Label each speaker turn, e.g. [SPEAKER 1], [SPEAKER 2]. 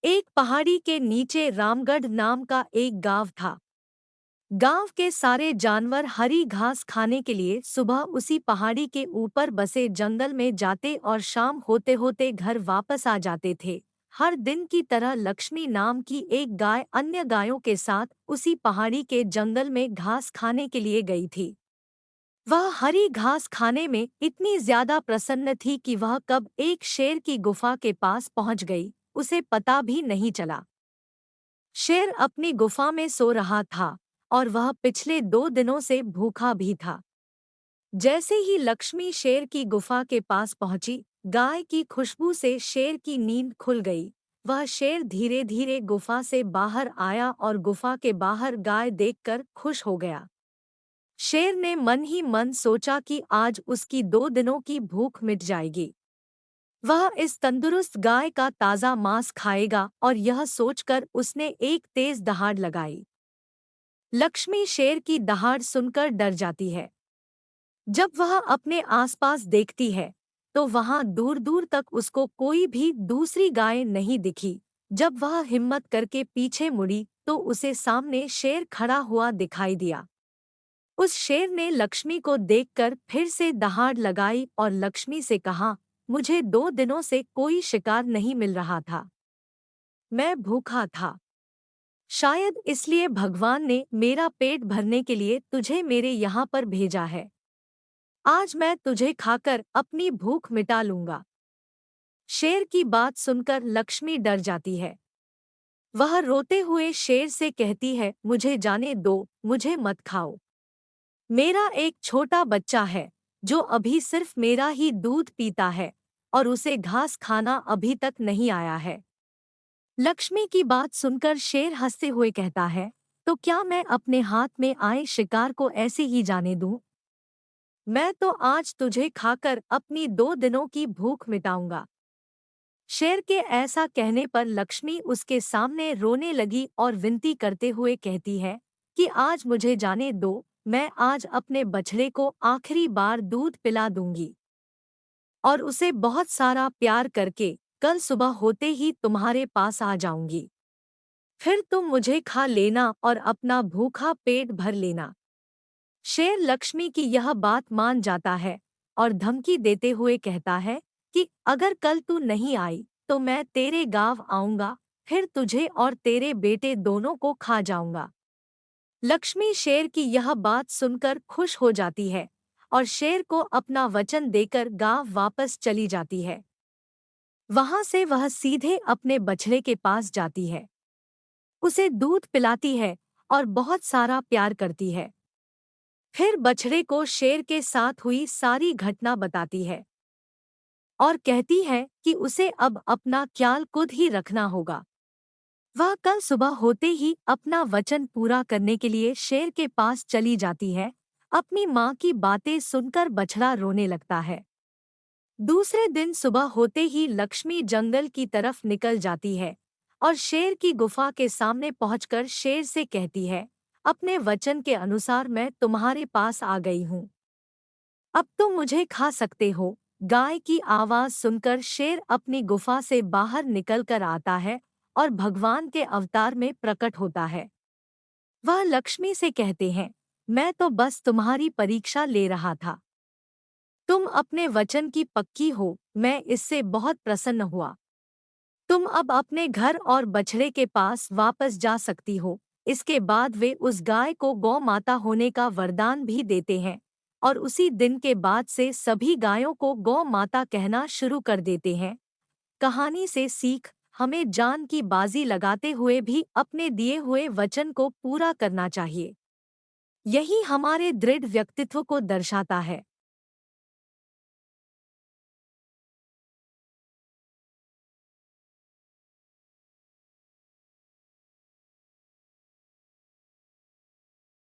[SPEAKER 1] एक पहाड़ी के नीचे रामगढ़ नाम का एक गांव था। गांव के सारे जानवर हरी घास खाने के लिए सुबह उसी पहाड़ी के ऊपर बसे जंगल में जाते और शाम होते होते घर वापस आ जाते थे। हर दिन की तरह लक्ष्मी नाम की एक गाय अन्य गायों के साथ उसी पहाड़ी के जंगल में घास खाने के लिए गई थी। वह हरी घास खाने में इतनी ज्यादा प्रसन्न थी कि वह कब एक शेर की गुफा के पास पहुंच गई, उसे पता भी नहीं चला। शेर अपनी गुफा में सो रहा था और वह पिछले 2 दिनों से भूखा भी था। जैसे ही लक्ष्मी शेर की गुफा के पास पहुंची, गाय की खुशबू से शेर की नींद खुल गई। वह शेर धीरे धीरे गुफा से बाहर आया और गुफा के बाहर गाय देखकर खुश हो गया। शेर ने मन ही मन सोचा कि आज उसकी 2 दिनों की भूख मिट जाएगी। वह इस तंदुरुस्त गाय का ताज़ा मांस खाएगा और यह सोचकर उसने एक तेज दहाड़ लगाई। लक्ष्मी शेर की दहाड़ सुनकर डर जाती है। जब वह अपने आसपास देखती है तो वहां दूर दूर तक उसको कोई भी दूसरी गाय नहीं दिखी। जब वह हिम्मत करके पीछे मुड़ी तो उसे सामने शेर खड़ा हुआ दिखाई दिया। उस शेर ने लक्ष्मी को देखकर फिर से दहाड़ लगाई और लक्ष्मी से कहा, मुझे 2 दिनों से कोई शिकार नहीं मिल रहा था। मैं भूखा था। शायद इसलिए भगवान ने मेरा पेट भरने के लिए तुझे मेरे यहाँ पर भेजा है। आज मैं तुझे खाकर अपनी भूख मिटा लूंगा। शेर की बात सुनकर लक्ष्मी डर जाती है। वह रोते हुए शेर से कहती है, मुझे जाने दो, मुझे मत खाओ। मेरा एक छोटा बच्चा है जो अभी सिर्फ मेरा ही दूध पीता है और उसे घास खाना अभी तक नहीं आया है। लक्ष्मी की बात सुनकर शेर हंसते हुए कहता है, तो क्या मैं अपने हाथ में आए शिकार को ऐसे ही जाने दूं? मैं तो आज तुझे खाकर अपनी 2 दिनों की भूख मिटाऊंगा। शेर के ऐसा कहने पर लक्ष्मी उसके सामने रोने लगी और विनती करते हुए कहती है कि आज मुझे जाने दो, मैं आज अपने बछड़े को आखिरी बार दूध पिला दूंगी और उसे बहुत सारा प्यार करके कल सुबह होते ही तुम्हारे पास आ जाऊंगी। फिर तुम मुझे खा लेना और अपना भूखा पेट भर लेना। शेर लक्ष्मी की यह बात मान जाता है और धमकी देते हुए कहता है कि अगर कल तू नहीं आई तो मैं तेरे गांव आऊंगा, फिर तुझे और तेरे बेटे दोनों को खा जाऊंगा। लक्ष्मी शेर की यह बात सुनकर खुश हो जाती है और शेर को अपना वचन देकर गांव वापस चली जाती है। वहां से वह सीधे अपने बछड़े के पास जाती है, उसे दूध पिलाती है और बहुत सारा प्यार करती है। फिर बछड़े को शेर के साथ हुई सारी घटना बताती है और कहती है कि उसे अब अपना ख्याल खुद ही रखना होगा। वह कल सुबह होते ही अपना वचन पूरा करने के लिए शेर के पास चली जाती है। अपनी माँ की बातें सुनकर बछड़ा रोने लगता है। दूसरे दिन सुबह होते ही लक्ष्मी जंगल की तरफ निकल जाती है और शेर की गुफा के सामने पहुंचकर शेर से कहती है, अपने वचन के अनुसार मैं तुम्हारे पास आ गई हूँ। अब तुम मुझे खा सकते हो। गाय की आवाज सुनकर शेर अपनी गुफा से बाहर निकलकर आता है और भगवान के अवतार में प्रकट होता है। वह लक्ष्मी से कहते हैं, मैं तो बस तुम्हारी परीक्षा ले रहा था। तुम अपने वचन की पक्की हो, मैं इससे बहुत प्रसन्न हुआ। तुम अब अपने घर और बछड़े के पास वापस जा सकती हो। इसके बाद वे उस गाय को गौ माता होने का वरदान भी देते हैं और उसी दिन के बाद से सभी गायों को गौ माता कहना शुरू कर देते हैं। कहानी से सीख, हमें जान की बाजी लगाते हुए भी अपने दिए हुए वचन को पूरा करना चाहिए। यही हमारे दृढ़ व्यक्तित्व को दर्शाता है।